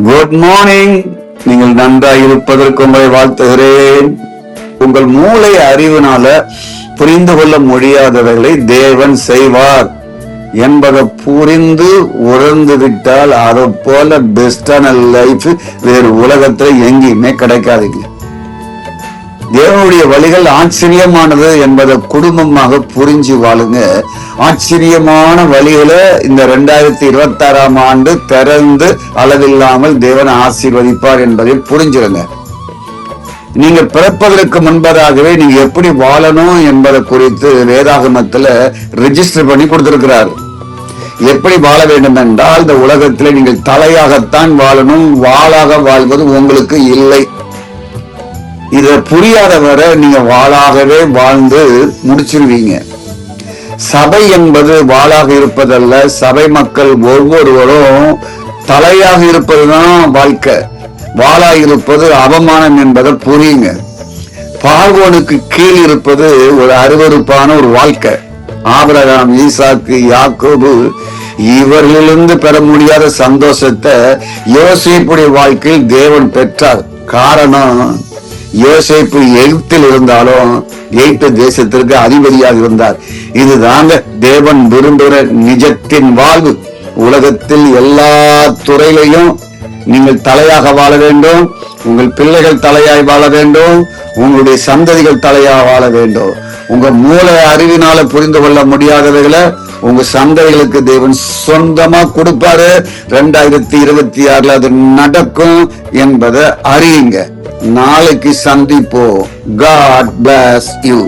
Good morning. நீங்கள் நன்றாக இருப்பதற்கு உங்களை வாழ்த்துகிறேன். உங்கள் மூளை அறிவினால புரிந்து கொள்ள முடியாதவர்களை தேவன் செய்வார் என்பதை புரிந்து உணர்ந்து விட்டால் அதை போல பெஸ்டான லைஃப் வேறு உலகத்துல எங்கேயுமே கிடைக்காதுங்க. தேவனுடைய வழிகள் ஆச்சரியமானது என்பதை குடும்பமாக புரிஞ்சு வாழுங்க. ஆச்சரியமான வழிகளை இந்த 2026ஆம் ஆண்டு திறந்து அளவில்லாமல் தேவன் ஆசீர்வதிப்பார் என்பதை புரிஞ்சிருங்க. நீங்க பிறப்பதற்கு முன்பதாகவே நீங்க எப்படி வாழணும் என்பதை குறித்து வேதாகமத்துல ரெஜிஸ்டர் பண்ணி கொடுத்திருக்கிறார். எப்படி வாழ வேண்டும் என்றால் இந்த உலகத்திலே நீங்கள் தலையாகத்தான் வாழணும், வாளாக வாழ்வது உங்களுக்கு இல்லை. இத புரியாத வரை நீங்க வாளாகவே வாழ்ந்து முடிச்சிருவீங்க. சபை என்பது வாளாக இருப்பதல்ல. சபை மக்கள் ஒவ்வொருவரும் தலையாக இருப்பதுதான் வாழ்க்கை. வாளாக இருப்பது அவமானம் என்பதை புரியுங்க. பார்வோனுக்கு கீழ் இருப்பது ஒரு அருவருப்பான ஒரு வாழ்க்கை. ஆபிரகாம், ஈசாக்கு, யாக்கோபு இவர்களிலிருந்து பெற முடியாத சந்தோஷத்தை யோசேப்புடைய வாழ்க்கையில் தேவன் பெற்றார். காரணம், யோசேப்பு எகிப்தில் இருந்தாலும் எகிப்து தேசத்திற்கு அதிபதியாக இருந்தார். இதுதாங்க தேவன் விரும்புகிற நிஜத்தின் வாழ்வு. உலகத்தில் எல்லா துறையிலையும் நீங்கள் தலையாக வாழ வேண்டும். உங்கள் பிள்ளைகள் தலையாய் வாழ வேண்டும். உங்களுடைய சந்ததிகள் தலையாக வாழ வேண்டும். உங்க மூளை அறிவினால புரிந்து கொள்ள முடியாதவைகளை உங்க சந்ததிகளுக்கு தேவன் சொந்தமா கொடுப்பாரு. 2026 அது நடக்கும் என்பதை அறியுங்க. நாளைக்கு சந்திப்போம். God bless you.